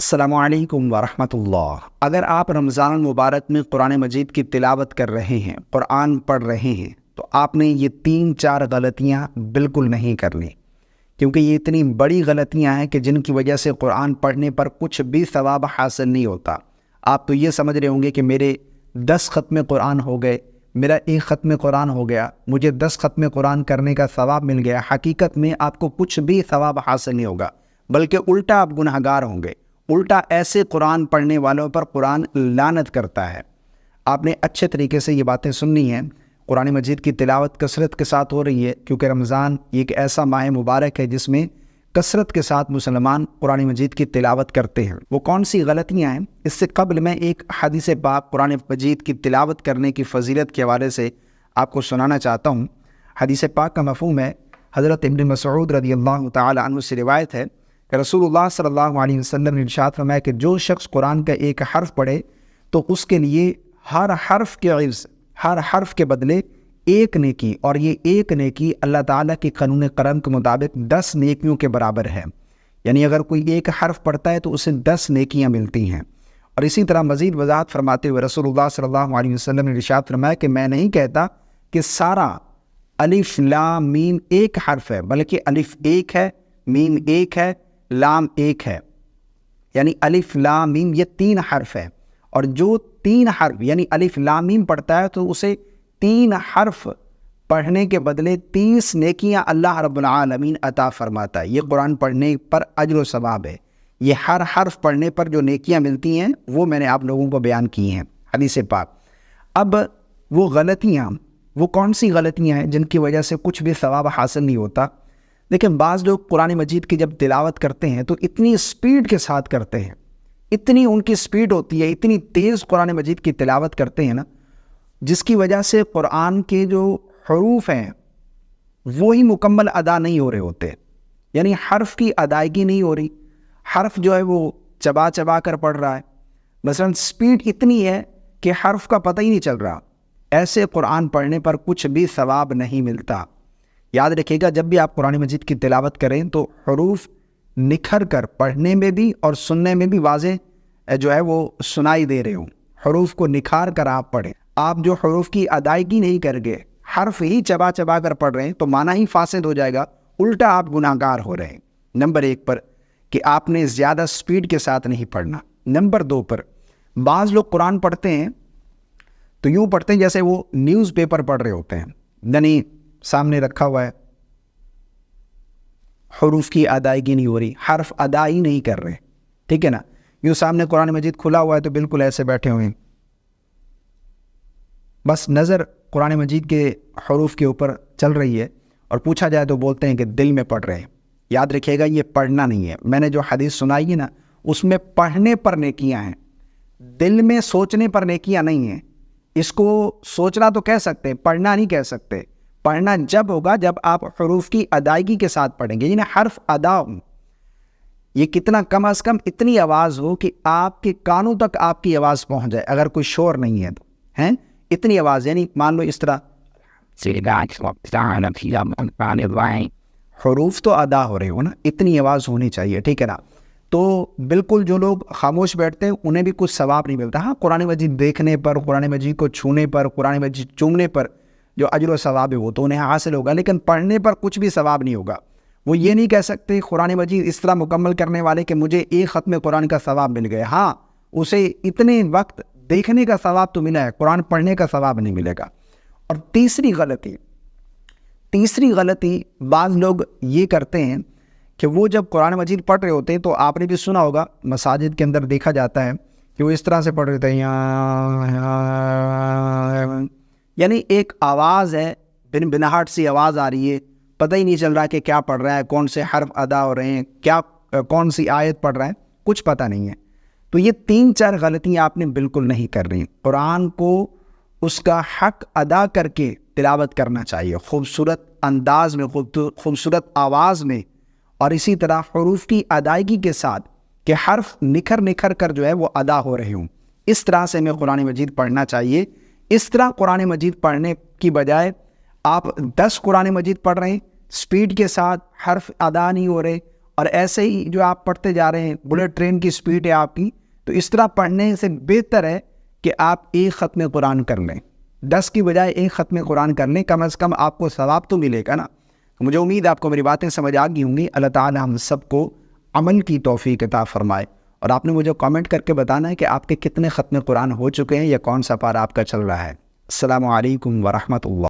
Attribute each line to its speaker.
Speaker 1: السلام علیکم ورحمۃ اللہ۔ اگر آپ رمضان المبارک میں قرآن مجید کی تلاوت کر رہے ہیں، قرآن پڑھ رہے ہیں، تو آپ نے یہ 3-4 غلطیاں بالکل نہیں کرنی، کیونکہ یہ اتنی بڑی غلطیاں ہیں کہ جن کی وجہ سے قرآن پڑھنے پر کچھ بھی ثواب حاصل نہیں ہوتا۔ آپ تو یہ سمجھ رہے ہوں گے کہ میرے 10 ختم قرآن ہو گئے، میرا 1 ختم قرآن ہو گیا، مجھے 10 ختم قرآن کرنے کا ثواب مل گیا۔ حقیقت میں آپ کو کچھ بھی ثواب حاصل نہیں ہوگا، بلکہ الٹا آپ گناہ گار ہوں گے۔ الٹا ایسے قرآن پڑھنے والوں پر قرآن لعنت کرتا ہے۔ آپ نے اچھے طریقے سے یہ باتیں سننی ہیں۔ قرآن مجید کی تلاوت کثرت کے ساتھ ہو رہی ہے، کیونکہ رمضان ایک ایسا ماہ مبارک ہے جس میں کثرت کے ساتھ مسلمان قرآن مجید کی تلاوت کرتے ہیں۔ وہ کون سی غلطیاں ہیں، اس سے قبل میں ایک حدیث پاک قرآن مجید کی تلاوت کرنے کی فضیلت کے حوالے سے آپ کو سنانا چاہتا ہوں۔ حدیث پاک کا مفہوم ہے، حضرت ابن مسعود رضی اللہ تعالی عنہ سے روایت ہے کہ رسول اللہ صلی اللہ علیہ وسلم نے ارشاد فرمایا کہ جو شخص قرآن کا ایک حرف پڑھے تو اس کے لیے ہر حرف کے عوض، ہر حرف کے بدلے 1 نیکی، اور یہ 1 نیکی اللہ تعالیٰ کے قانون کرم کے مطابق 10 نیکیوں کے برابر ہے۔ یعنی اگر کوئی ایک حرف پڑھتا ہے تو اسے 10 نیکیاں ملتی ہیں۔ اور اسی طرح مزید وضاحت فرماتے ہوئے رسول اللہ صلی اللہ علیہ وسلم نے ارشاد فرمایا کہ میں نہیں کہتا کہ سارا الف لام میم ایک حرف ہے، بلکہ الف 1 ہے، میم 1 ہے، لام 1 ہے، یعنی الف لام میم یہ 3 حرف ہے۔ اور جو 3 حرف یعنی الف لام میم پڑھتا ہے تو اسے 3 حرف پڑھنے کے بدلے 30 نیکیاں اللہ رب العالمین عطا فرماتا ہے۔ یہ قرآن پڑھنے پر اجر و ثواب ہے۔ یہ ہر حرف پڑھنے پر جو نیکیاں ملتی ہیں وہ میں نے آپ لوگوں کو بیان کی ہیں حدیث پاک۔ اب وہ غلطیاں، وہ کون سی غلطیاں ہیں جن کی وجہ سے کچھ بھی ثواب حاصل نہیں ہوتا؟ لیکن بعض لوگ قرآن مجید کی جب تلاوت کرتے ہیں تو اتنی سپیڈ کے ساتھ کرتے ہیں، اتنی ان کی سپیڈ ہوتی ہے، اتنی تیز قرآن مجید کی تلاوت کرتے ہیں نا، جس کی وجہ سے قرآن کے جو حروف ہیں وہی مکمل ادا نہیں ہو رہے ہوتے، یعنی حرف کی ادائیگی نہیں ہو رہی، حرف جو ہے وہ چبا چبا کر پڑھ رہا ہے۔ مثلا سپیڈ اتنی ہے کہ حرف کا پتہ ہی نہیں چل رہا۔ ایسے قرآن پڑھنے پر کچھ بھی ثواب نہیں ملتا۔ یاد رکھیے گا، جب بھی آپ قرآن مجید کی تلاوت کریں تو حروف نکھر کر پڑھنے میں بھی اور سننے میں بھی واضح جو ہے وہ سنائی دے رہے ہوں۔ حروف کو نکھار کر آپ پڑھیں۔ آپ جو حروف کی ادائیگی نہیں کر گے، حرف ہی چبا چبا کر پڑھ رہے ہیں تو معنی ہی فاسد ہو جائے گا، الٹا آپ گناہ گار ہو رہے ہیں۔ نمبر 1 پر کہ آپ نے زیادہ سپیڈ کے ساتھ نہیں پڑھنا۔ نمبر 2 پر بعض لوگ قرآن پڑھتے ہیں تو یوں پڑھتے ہیں جیسے وہ نیوز پیپر پڑھ رہے ہوتے ہیں، یعنی سامنے رکھا ہوا ہے، حروف کی ادائیگی نہیں ہو رہی، حرف ادا ہی نہیں کر رہے، ٹھیک ہے نا۔ یوں سامنے قرآن مجید کھلا ہوا ہے تو بالکل ایسے بیٹھے ہوئے ہیں، بس نظر قرآن مجید کے حروف کے اوپر چل رہی ہے، اور پوچھا جائے تو بولتے ہیں کہ دل میں پڑھ رہے ہیں۔ یاد رکھیے گا، یہ پڑھنا نہیں ہے۔ میں نے جو حدیث سنائی ہے نا، اس میں پڑھنے پر نیکیاں ہیں، دل میں سوچنے پر نیکیاں نہیں ہیں۔ اس کو سوچنا تو کہہ سکتے ہیں، پڑھنا نہیں کہہ سکتے۔ پڑھنا جب ہوگا جب آپ حروف کی ادائیگی کے ساتھ پڑھیں گے، یعنی حرف ادا ہوں۔ یہ کتنا، کم از کم اتنی آواز ہو کہ آپ کے کانوں تک آپ کی آواز پہنچ جائے، اگر کوئی شور نہیں ہے تو، ہیں اتنی آواز، یعنی مان لو اس طرح حروف تو ادا ہو رہے ہو نا، اتنی آواز ہونی چاہیے، ٹھیک ہے نا۔ تو بالکل جو لوگ خاموش بیٹھتے ہیں انہیں بھی کچھ ثواب نہیں ملتا۔ ہاں، قرآن مجید دیکھنے پر، قرآن مجید کو چھونے پر، قرآن مجید چومنے پر جو اجر و ثواب ہے وہ تو انہیں حاصل ہوگا، لیکن پڑھنے پر کچھ بھی ثواب نہیں ہوگا۔ وہ یہ نہیں کہہ سکتے قرآن مجید اس طرح مکمل کرنے والے کہ مجھے 1 ختم قرآن کا ثواب مل گیا۔ ہاں، اسے اتنے وقت دیکھنے کا ثواب تو ملا ہے، قرآن پڑھنے کا ثواب نہیں ملے گا۔ اور تیسری غلطی بعض لوگ یہ کرتے ہیں کہ وہ جب قرآن مجید پڑھ رہے ہوتے ہیں تو آپ نے بھی سنا ہوگا، مساجد کے اندر دیکھا جاتا ہے کہ وہ اس طرح سے پڑھ رہے تھے، یعنی ایک آواز ہے، بناہٹ سی آواز آ رہی ہے، پتہ ہی نہیں چل رہا کہ کیا پڑھ رہا ہے، کون سے حرف ادا ہو رہے ہیں، کیا کون سی آیت پڑھ رہا ہے، کچھ پتہ نہیں ہے۔ تو یہ 3-4 غلطیاں آپ نے بالکل نہیں کر رہی۔ قرآن کو اس کا حق ادا کر کے تلاوت کرنا چاہیے، خوبصورت انداز میں، خوبصورت آواز میں، اور اسی طرح حروف کی ادائیگی کے ساتھ کہ حرف نکھر کر جو ہے وہ ادا ہو رہے ہوں۔ اس طرح سے ہمیں قرآن مجید پڑھنا چاہیے۔ اس طرح قرآن مجید پڑھنے کی بجائے آپ 10 قرآن مجید پڑھ رہے ہیں، سپیڈ کے ساتھ، حرف ادا نہیں ہو رہے، اور ایسے ہی جو آپ پڑھتے جا رہے ہیں، بلٹ ٹرین کی سپیڈ ہے آپ کی، تو اس طرح پڑھنے سے بہتر ہے کہ آپ ایک ختم قرآن کر لیں، 10 کی بجائے ایک ختم قرآن کر لیں، کم از کم آپ کو ثواب تو ملے گا نا۔ مجھے امید ہے آپ کو میری باتیں سمجھ آ گئی ہوں گی۔ اللہ تعالی ہم سب کو عمل کی توفیق عطا فرمائے، اور آپ نے مجھے کامنٹ کر کے بتانا ہے کہ آپ کے کتنے ختم قرآن ہو چکے ہیں یا کون سا پارہ آپ کا چل رہا ہے۔ السلام علیکم ورحمۃ اللہ۔